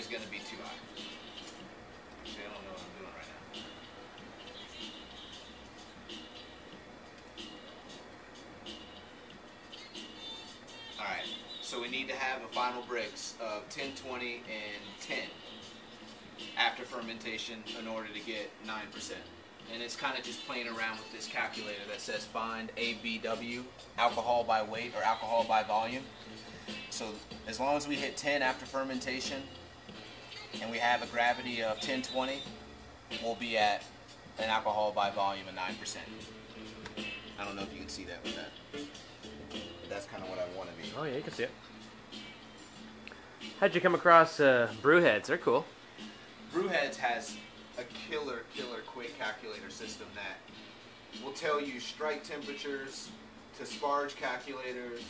going to be too high. See, I don't know what I'm doing right now. Alright, so we need to have a final bricks of 10, 20, and 10 after fermentation in order to get 9%. And it's kind of just playing around with this calculator that says find ABW, alcohol by weight or alcohol by volume. So as long as we hit 10 after fermentation and we have a gravity of 1020, we'll be at an alcohol by volume of 9%. I don't know if you can see that with that. But that's kind of what I want to be. Oh yeah, you can see it. How'd you come across Brewheads? They're cool. Brewheads has a killer quick calculator system that will tell you strike temperatures to sparge calculators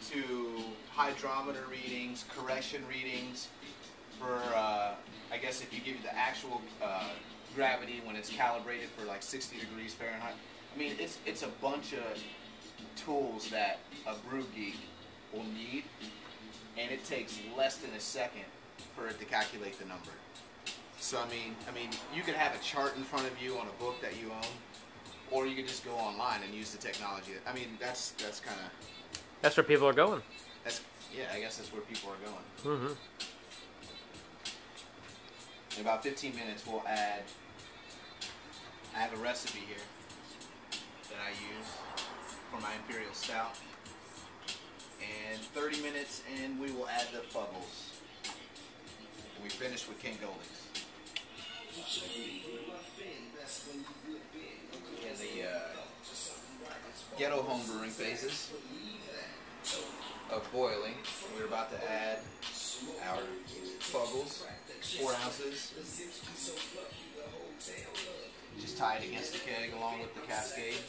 to hydrometer readings, correction readings for I guess if you give you the actual gravity when it's calibrated for like 60 degrees Fahrenheit. I mean it's a bunch of tools that a brew geek will need, and it takes less than a second for it to calculate the number. So I mean, you could have a chart in front of you on a book that you own, or you could just go online and use the technology. I mean, that's kind of. That's where people are going. Yeah, I guess that's where people are going. Mm-hmm. In about 15 minutes, we'll add. I have a recipe here that I use for my imperial stout, and 30 minutes, and we will add the fuggles. And we finish with King Goldings. In the ghetto homebrewing phases of boiling, we're about to add our fuggles, 4 ounces. Just tie it against the keg along with the cascade.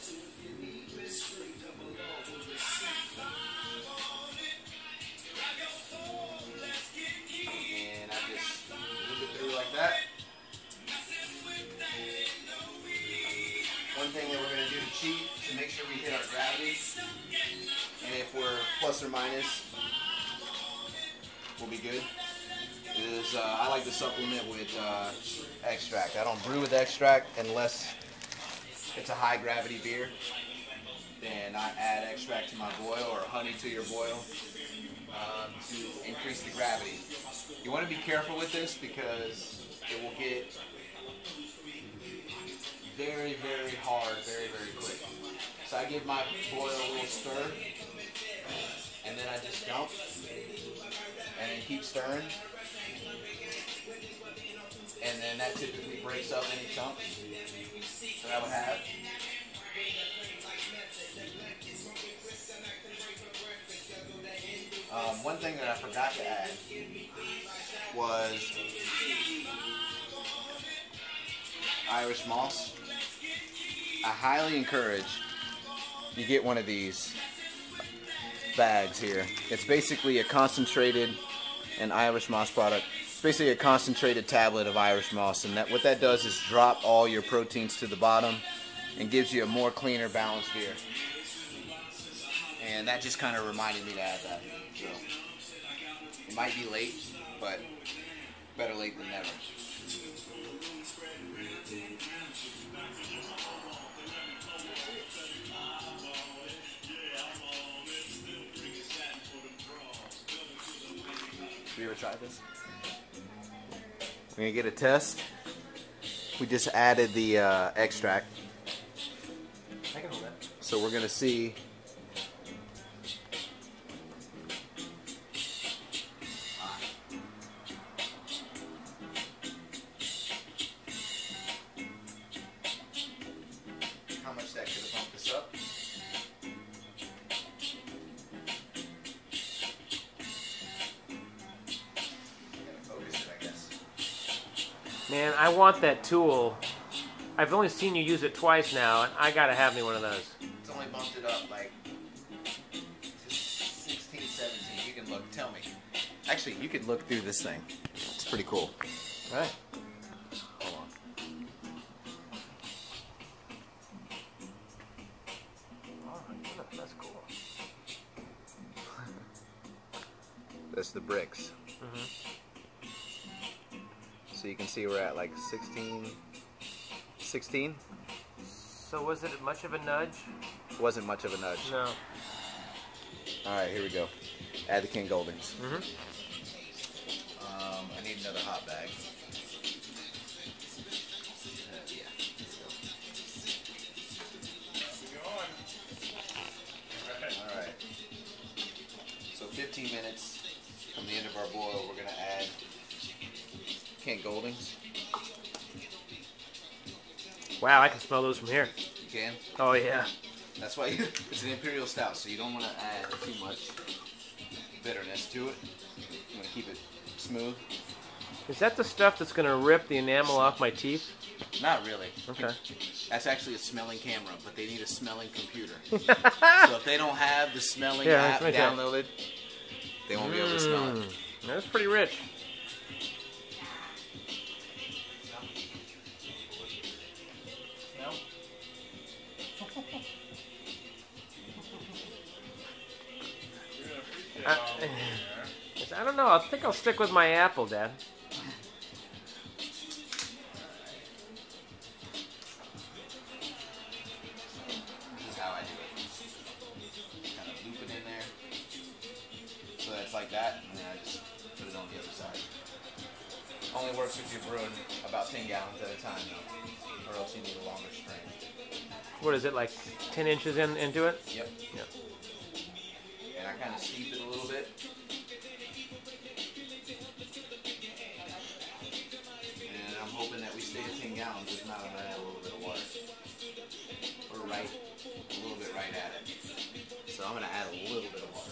And I just move it through like that. One thing that we're going to do to cheat, to make sure we hit our gravity, and if we're plus or minus, we'll be good, is I like to supplement with extract. I don't brew with extract unless it's a high gravity beer. Then I add extract to my boil, or honey to your boil, to increase the gravity. You want to be careful with this because it will get very hard, very quick. So I give my boil a little stir, and then I just dump, and then keep stirring, and then that typically breaks up any chunks that I would have. One thing that I forgot to add was Irish moss. I highly encourage you get one of these bags here. It's basically a concentrated and Irish moss product. It's basically a concentrated tablet of Irish moss, and what that does is drop all your proteins to the bottom and gives you a more cleaner, balanced beer. And that just kind of reminded me to add that. So it might be late, but better late than never. Have you ever tried this? We're gonna get a test. We just added the extract. I can hold that. So we're gonna see. How much that could have bumped this up. Man, I want that tool. I've only seen you use it twice now, and I gotta have me one of those. It's only bumped it up like to 16, 17. You can look. Tell me. Actually, you could look through this thing. It's pretty cool. All right. Hold on. Oh, that's cool. That's the bricks. Mm-hmm. So you can see we're at like 16. So was it much of a nudge? Wasn't much of a nudge. No. All right, here we go. Add the King Goldings. Mm-hmm. I need another hot bag. Yeah. All right. So 15 minutes from the end of our boil, we're gonna add King Goldings. Wow, I can smell those from here. You can? Oh yeah. That's why it's an imperial stout, so you don't want to add too much bitterness to it. You want to keep it smooth. Is that the stuff that's going to rip the enamel off my teeth? Not really. Okay. That's actually a smelling camera, but they need a smelling computer. So if they don't have the smelling app downloaded, they won't be able to smell it. That's pretty rich. I don't know. I think I'll stick with my apple, Dad. This is how I do it. Kind of loop it in there. So that's like that, and then I just put it on the other side. Only works if you're brewing about 10 gallons at a time, though, or else you need a longer strain. What is it, like 10 inches into it? Yep. Yep. And I kind of steep it a little bit. And I'm hoping that we stay at 10 gallons. If not, I'm going to add a little bit of water. We're a little bit right at it. So I'm going to add a little bit of water.